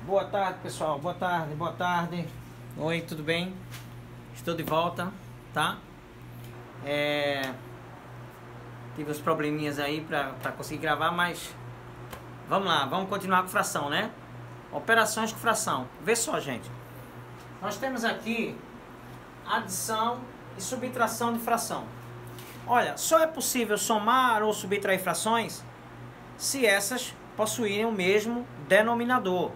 Boa tarde, pessoal. Boa tarde, boa tarde. Oi, tudo bem? Estou de volta, tá? Tive uns probleminhas aí pra conseguir gravar, mas vamos lá, vamos continuar com fração, né? Operações com fração. Vê só, gente. Nós temos aqui adição e subtração de fração. Olha, só é possível somar ou subtrair frações se essas possuírem o mesmo denominador,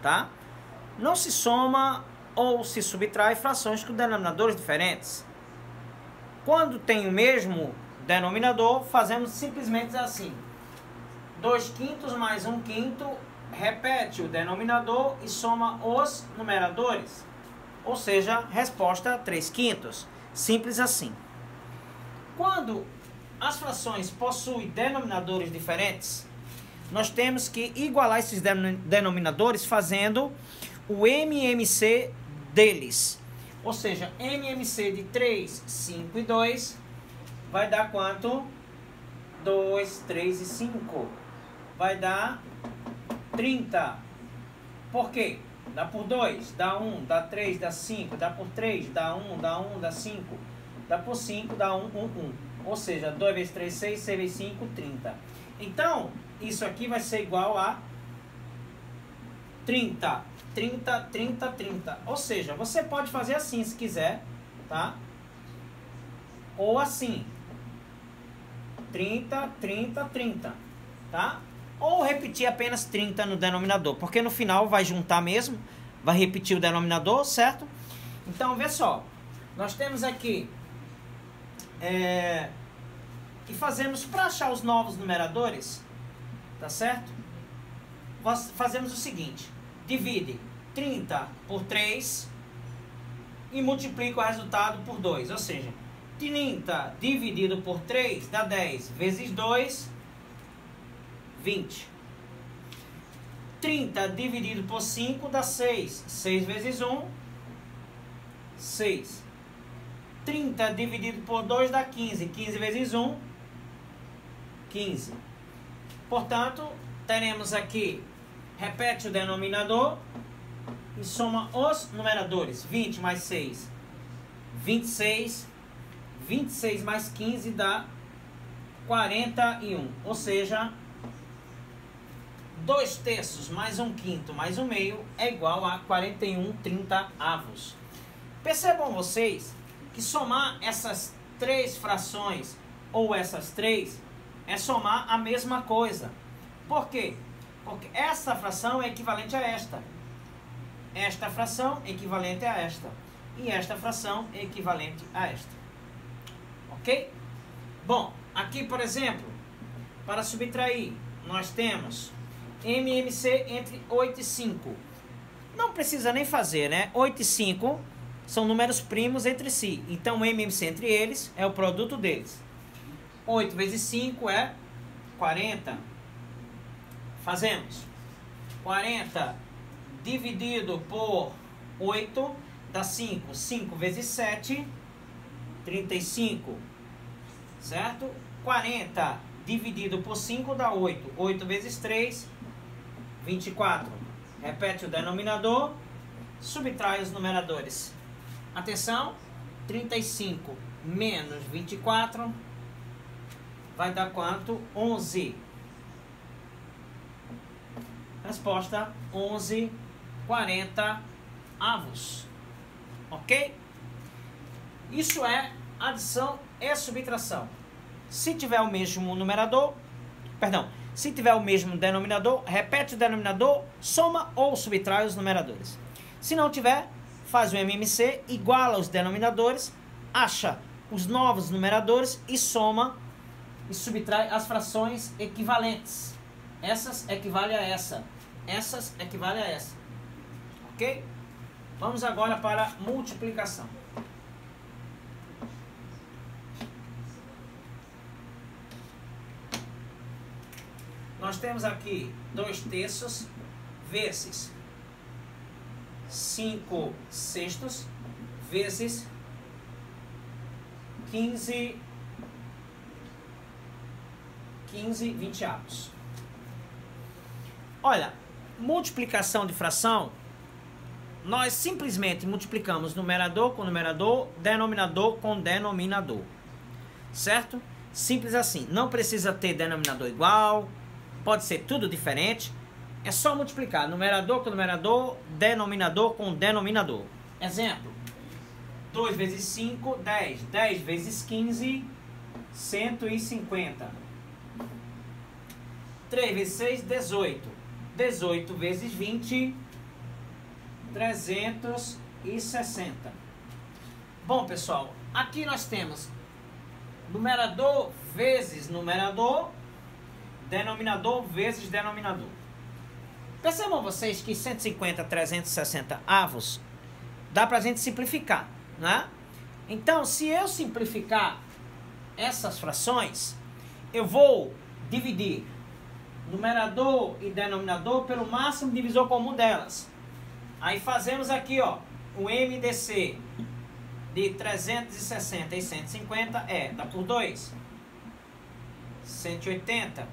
tá? Não se soma ou se subtrai frações com denominadores diferentes. Quando tem o mesmo denominador, fazemos simplesmente assim: 2/5 mais 1/5, repete o denominador e soma os numeradores. Ou seja, resposta 3/5. Simples assim. Quando as frações possuem denominadores diferentes, nós temos que igualar esses denominadores fazendo o MMC deles. Ou seja, MMC de 3, 5 e 2 vai dar quanto? 2, 3 e 5. Vai dar 30. Por quê? Dá por 2, dá 1, dá 3, dá 5, dá por 3, dá 1, dá 1, dá 5, dá por 5, dá 1, 1, 1. Ou seja, 2 vezes 3, 6, 6 vezes 5, 30. Então, isso aqui vai ser igual a 30. 30, 30, 30. Ou seja, você pode fazer assim se quiser, tá? Ou assim. 30, 30, 30, tá? Ou repetir apenas 30 no denominador, porque no final vai juntar mesmo, vai repetir o denominador, certo? Então, vê só. Nós temos aqui... E fazemos para achar os novos numeradores, tá certo? Fazemos o seguinte: divide 30 por 3 e multiplica o resultado por 2. Ou seja, 30 dividido por 3 dá 10 vezes 2, 20. 30 dividido por 5 dá 6. 6 vezes 1, 6. 30 dividido por 2 dá 15. 15 vezes 1, 15. Portanto, teremos aqui, repete o denominador e soma os numeradores. 20 mais 6, 26. 26 mais 15 dá 41. Ou seja, 2/3 mais 1/5 mais 1/2 é igual a 41/30. Percebam vocês que somar essas três frações ou essas três é somar a mesma coisa. Por quê? Porque essa fração é equivalente a esta. Esta fração é equivalente a esta. E esta fração é equivalente a esta. Ok? Bom, aqui, por exemplo, para subtrair, nós temos MMC entre 8 e 5. Não precisa nem fazer, né? 8 e 5 são números primos entre si. Então, o MMC entre eles é o produto deles. 8 vezes 5 é 40. Fazemos 40 dividido por 8 dá 5. 5 vezes 7, 35. Certo? 40 dividido por 5 dá 8. 8 vezes 3, 24. Repete o denominador, subtrai os numeradores. Atenção, 35 menos 24 vai dar quanto? 11. Resposta 11/40. Ok? Isso é adição e subtração. Se tiver o mesmo numerador, se tiver o mesmo denominador, repete o denominador, soma ou subtrai os numeradores. Se não tiver, faz o MMC, iguala os denominadores, acha os novos numeradores e soma e subtrai as frações equivalentes. Essas equivalem a essa. Essas equivalem a essa. Ok? Vamos agora para a multiplicação. Nós temos aqui 2/3 vezes 5/6 vezes 15 20avos. Olha, multiplicação de fração, nós simplesmente multiplicamos numerador com numerador, denominador com denominador. Certo? Simples assim. Não precisa ter denominador igual, pode ser tudo diferente. É só multiplicar numerador com numerador, denominador com denominador. Exemplo: 2 vezes 5, 10. 10 vezes 15, 150. 3 vezes 6, 18. 18 vezes 20, 360. Bom, pessoal, aqui nós temos numerador vezes numerador, denominador vezes denominador. Percebam vocês que 150, 360 avos dá pra gente simplificar, né? Então, se eu simplificar essas frações, eu vou dividir numerador e denominador pelo máximo divisor comum delas. Aí fazemos aqui, ó, o MDC de 360 e 150 dá por 2. 180.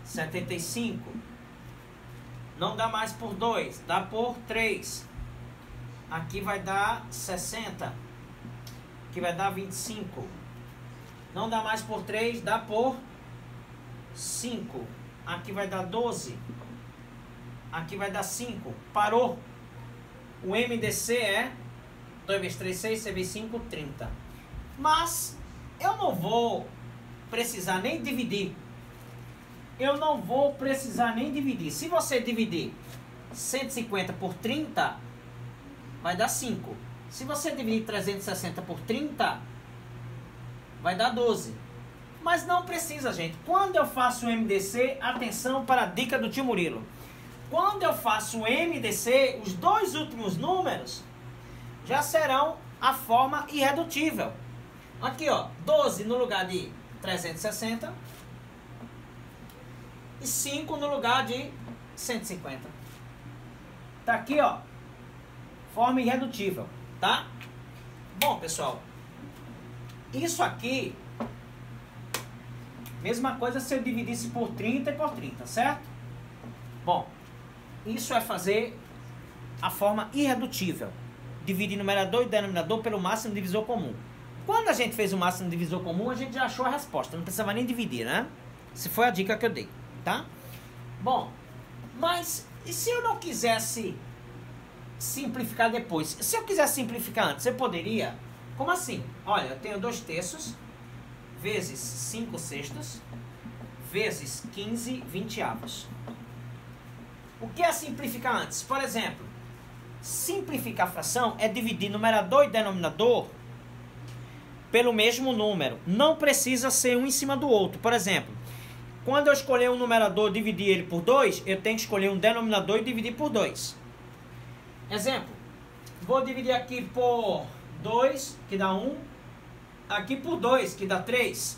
75. Não dá mais por 2, dá por 3. Aqui vai dar 60. Aqui vai dar 25. Não dá mais por 3, dá por 5. Aqui vai dar 12. Aqui vai dar 5. Parou. O MDC é 2 vezes 3, 6, 6 vezes 5, 30. Mas eu não vou precisar nem dividir. Eu não vou precisar nem dividir. Se você dividir 150 por 30, vai dar 5. Se você dividir 360 por 30, vai dar 12. Mas não precisa, gente. Quando eu faço o MDC, atenção para a dica do tio Murilo. Quando eu faço o MDC, os dois últimos números já serão a forma irredutível. Aqui, ó, 12 no lugar de 360 e 5 no lugar de 150. Tá aqui, ó, forma irredutível, tá? Bom, pessoal, isso aqui, mesma coisa se eu dividisse por 30 e por 30, certo? Bom, isso é fazer a forma irredutível. Dividir numerador e denominador pelo máximo divisor comum. Quando a gente fez o máximo divisor comum, a gente já achou a resposta. Não precisava nem dividir, né? Se foi a dica que eu dei, tá? Bom, mas e se eu não quisesse simplificar depois? Se eu quisesse simplificar antes, eu poderia? Como assim? Olha, eu tenho 2 terços vezes 5 sextos vezes 15 vinteavos. O que é simplificar antes? Por exemplo, simplificar a fração é dividir numerador e denominador pelo mesmo número. Não precisa ser um em cima do outro. Por exemplo, quando eu escolher um numerador e dividir ele por 2, eu tenho que escolher um denominador e dividir por 2. Exemplo, vou dividir aqui por 2, que dá 1. Aqui por 2, que dá 3.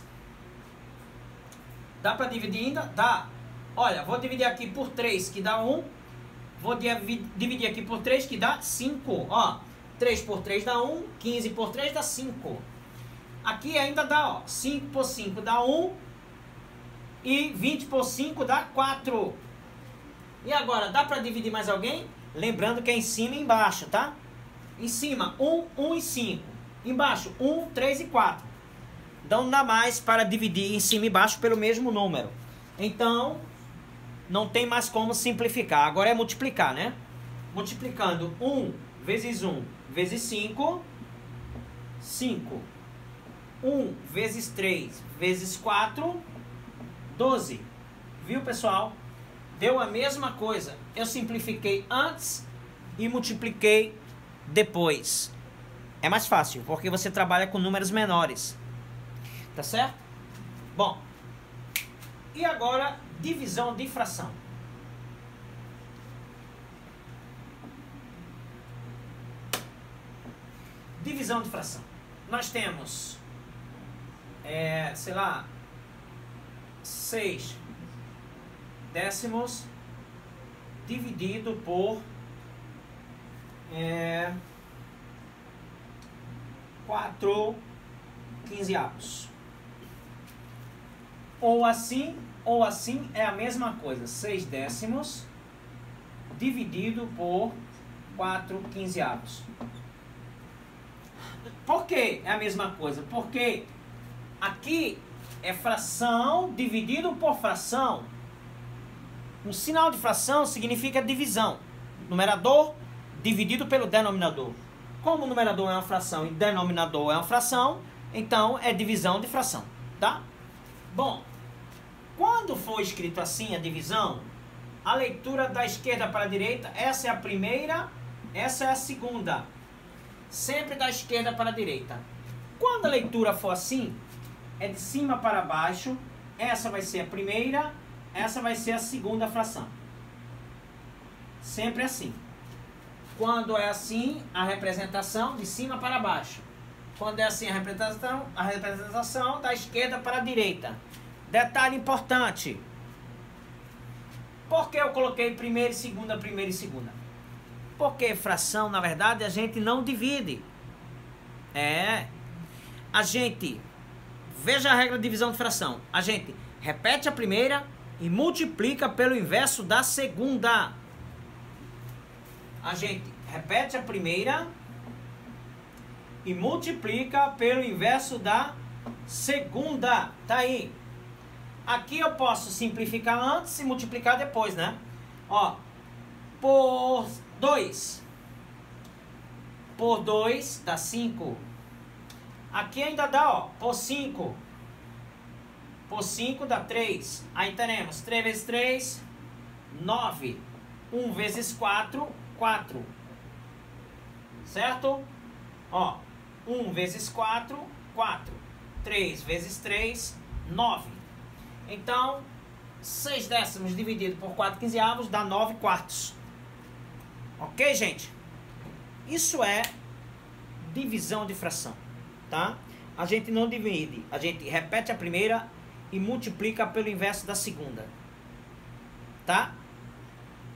Dá para dividir ainda? Dá. Olha, vou dividir aqui por 3, que dá 1. Vou dividir aqui por 3, que dá 5. Ó, 3 por 3 dá 1. 15 por 3 dá 5. Aqui ainda dá, ó, 5 por 5 dá 1. E 20 por 5 dá 4. E agora, dá para dividir mais alguém? Lembrando que é em cima e embaixo, tá? Em cima, 1, 1 e 5. Embaixo, 1, 3 e 4. Então, não dá mais para dividir em cima e embaixo pelo mesmo número. Então, não tem mais como simplificar. Agora é multiplicar, né? Multiplicando 1 vezes 1 vezes 5. 5. 1 vezes 3 vezes 4. 12. Viu, pessoal? Deu a mesma coisa. Eu simplifiquei antes e multipliquei depois. É mais fácil, porque você trabalha com números menores. Tá certo? Bom. E agora, divisão de fração. Divisão de fração. Nós temos, sei lá, 6 décimos dividido por 4 quinzeavos. Ou assim, ou assim é a mesma coisa. 6 décimos dividido por 4 quinzeavos. Por que é a mesma coisa? Porque aqui é fração dividido por fração. Um sinal de fração significa divisão. Numerador dividido pelo denominador. Como o numerador é uma fração e o denominador é uma fração, então é divisão de fração, tá? Bom, quando for escrito assim a divisão, a leitura da esquerda para a direita, essa é a primeira, essa é a segunda. Sempre da esquerda para a direita. Quando a leitura for assim, é de cima para baixo, essa vai ser a primeira, essa vai ser a segunda fração. Sempre assim. Quando é assim, a representação de cima para baixo. Quando é assim, a representação da esquerda para a direita. Detalhe importante. Por que eu coloquei primeira e segunda, primeira e segunda? Porque fração, na verdade, a gente não divide. A gente, veja a regra de divisão de fração. A gente repete a primeira e multiplica pelo inverso da segunda. A gente repete a primeira e multiplica pelo inverso da segunda. Tá aí. Aqui eu posso simplificar antes e multiplicar depois, né? Ó, por 2. Por 2 dá 5. Aqui ainda dá, ó, por 5. Por 5 dá 3. Aí teremos 3 vezes 3, 9. 1 vezes 4, 4. Certo? Ó, 1 vezes 4, 4. 3 vezes 3, 9. Então, 6 décimos dividido por 4 quinzeavos dá 9 quartos. Ok, gente? Isso é divisão de fração, tá? A gente não divide, a gente repete a primeira e multiplica pelo inverso da segunda. Tá?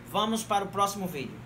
Vamos para o próximo vídeo.